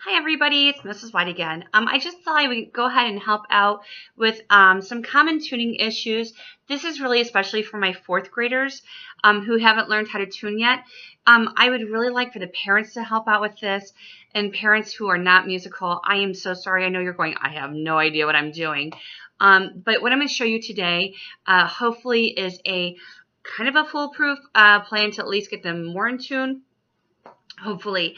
Hi everybody, it's Mrs. White again. I just thought I would go ahead and help out with some common tuning issues. This is really especially for my fourth graders who haven't learned how to tune yet. I would really like for the parents to help out with this, and parents who are not musical. I am so sorry. I know you're going, I have no idea what I'm doing. But what I'm going to show you today hopefully is a kind of a foolproof plan to at least get them more in tune. Hopefully.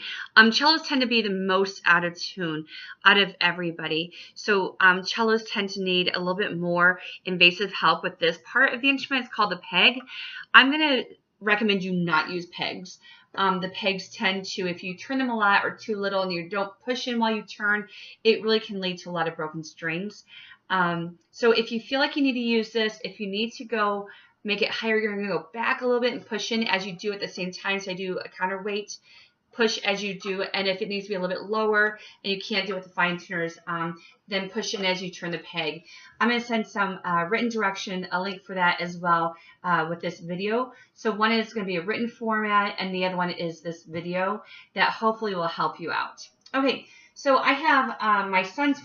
Cellos tend to be the most out of tune out of everybody. So cellos tend to need a little bit more invasive help with this part of the instrument. It's called the peg. I'm going to recommend you not use pegs. The pegs tend to, if you turn them a lot or too little and you don't push in while you turn, it really can lead to a lot of broken strings. So if you feel like you need to use this, if you need to go make it higher, you're going to go back a little bit and push in as you do at the same time. So I do a counterweight push as you do, and if it needs to be a little bit lower and you can't do it with the fine tuners, then push in as you turn the peg. I'm going to send some written direction, a link for that as well with this video. So one is going to be a written format and the other one is this video that hopefully will help you out. Okay, so I have my son's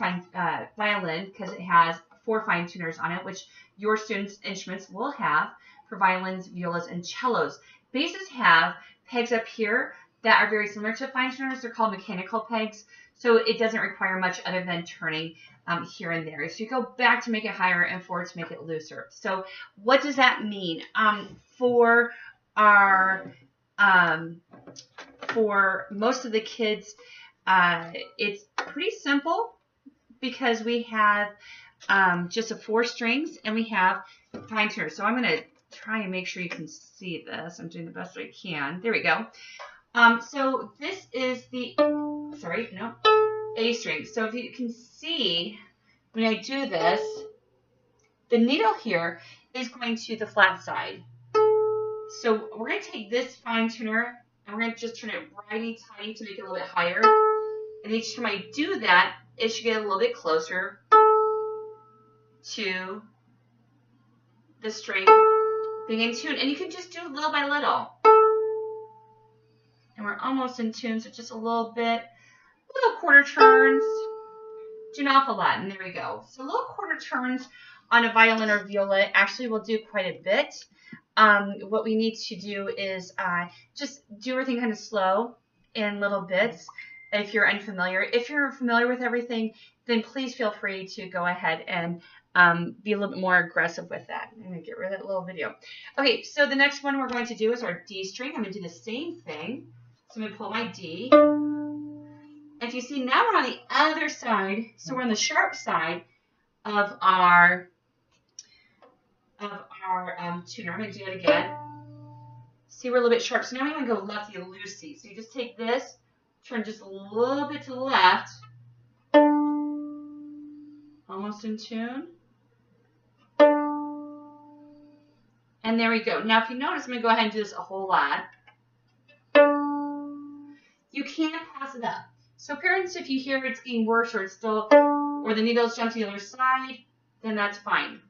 violin because it has 4 fine tuners on it, which your students' instruments will have for violins, violas, and cellos. Basses have pegs up here that are very similar to fine tuners. They're called mechanical pegs, so it doesn't require much other than turning here and there. So you go back to make it higher and forward to make it looser. So what does that mean? For most of the kids, it's pretty simple because we have just a 4 strings and we have fine tuners. So I'm going to try and make sure you can see this. I'm doing the best I can. There we go. So this is the, A string. So if you can see, when I do this, the needle here is going to the flat side. So we're going to take this fine tuner and we're going to just turn it righty tighty to make it a little bit higher. And each time I do that, it should get a little bit closer to the string being in tune. And you can just do little by little. And we're almost in tune, so just a little bit, little quarter turns, do an awful lot, and there we go. So little quarter turns on a violin or viola actually will do quite a bit. What we need to do is just do everything kind of slow in little bits if you're unfamiliar. If you're familiar with everything, then please feel free to go ahead and be a little bit more aggressive with that. I'm going to get rid of that little video. Okay, so the next one we're going to do is our D string. I'm going to do the same thing. So I'm going to pull my D. And if you see, now we're on the other side. So we're on the sharp side of our tuner. I'm going to do it again. See, we're a little bit sharp. So now I'm going to go lefty-loosey. So you just take this, turn just a little bit to the left. Almost in tune. And there we go. Now if you notice, I'm going to go ahead and do this a whole lot. You can pass it up. So parents, if you hear it's getting worse or it's still, or the needles jump to the other side, then that's fine.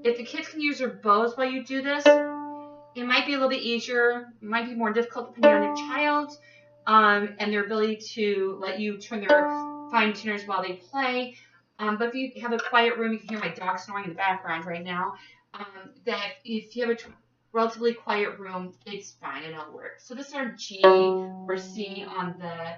If the kids can use their bows while you do this, it might be a little bit easier. It might be more difficult depending on your child and their ability to let you turn their fine tuners while they play. But if you have a quiet room, you can hear my dog snoring in the background right now. That if you have a relatively quiet room, it's fine and it'll work. So this is our G or C on the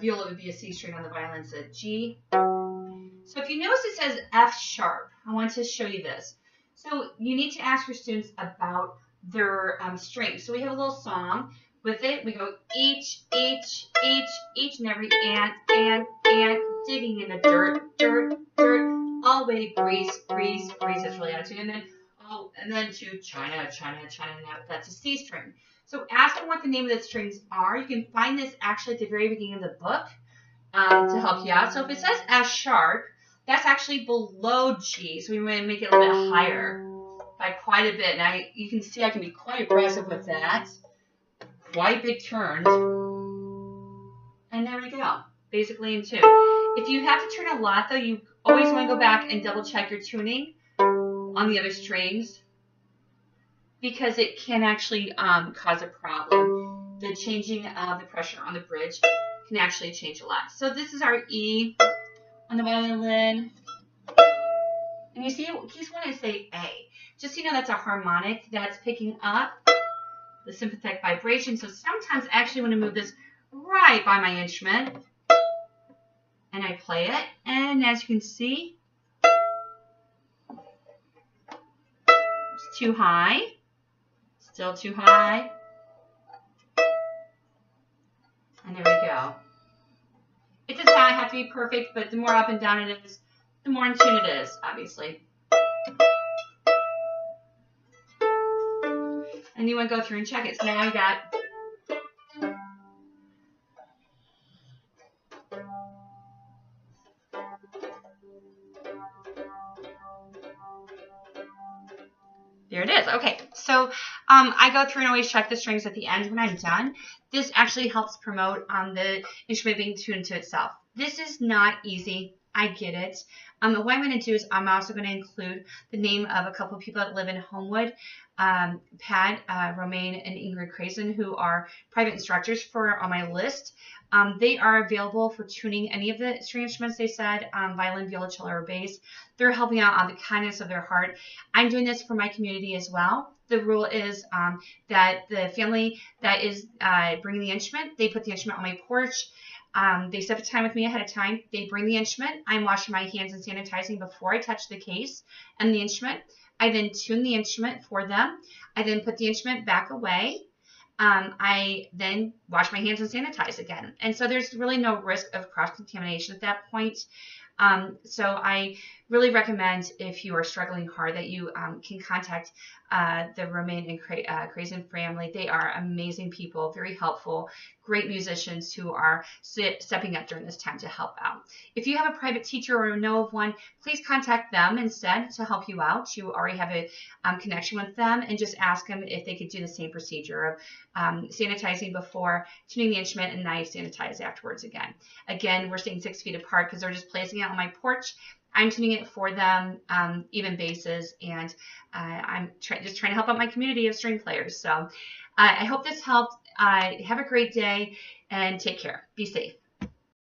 viola. Would be a C string. On the violin, it's a G. So if you notice it says F sharp, I want to show you this. So you need to ask your students about their strings. So we have a little song. With it, we go each and every ant, digging in the dirt, all the way to grease, that's really out of tune. And then to China, and that's a C string. So ask them what the name of the strings are. You can find this actually at the very beginning of the book to help you out. So if it says F sharp, that's actually below G. So we want to make it a little bit higher by quite a bit. Now you can see I can be quite aggressive with that. Quite big turns. And there we go. Basically in tune. If you have to turn a lot though, you always want to go back and double check your tuning on the other strings because it can actually cause a problem. The the changing of the pressure on the bridge can actually change a lot. So this is our E on the violin. And you see, in case when I say A, just so you know that's a harmonic that's picking up the sympathetic vibration. So sometimes I actually want to move this right by my instrument. And I play it. And as you can see, it's too high. Still too high. And there we go. It does not have to be perfect, but the more up and down it is, the more in tune it is, obviously. And you want to go through and check it. So now I got there it is. Okay, so I go through and always check the strings at the end when I'm done. This actually helps promote the instrument being tuned to itself. This is not easy. I get it. What I'm going to do is I'm also going to include the name of a couple of people that live in Homewood, Pat, Romaine, and Ingrid Crazen, who are private instructors on my list. They are available for tuning any of the string instruments they said, violin, viola, cello, or bass. They're helping out on the kindness of their heart. I'm doing this for my community as well. The rule is that the family that is bringing the instrument, they put the instrument on my porch. They set the time with me ahead of time. They bring the instrument. I'm washing my hands and sanitizing before I touch the case and the instrument. I then tune the instrument for them. I then put the instrument back away. I then wash my hands and sanitize again. And so there's really no risk of cross-contamination at that point. So I really recommend, if you are struggling hard, that you can contact the Romaine and Crazen family. They are amazing people, very helpful, great musicians who are stepping up during this time to help out. If you have a private teacher or know of one, please contact them instead to help you out. You already have a connection with them, and just ask them if they could do the same procedure of sanitizing before, tuning the instrument, and now you sanitize afterwards again. Again, we're staying 6 feet apart because they're just placing it on my porch. I'm tuning it for them, even basses, and I'm just trying to help out my community of string players. So I hope this helped. Have a great day, and take care. Be safe.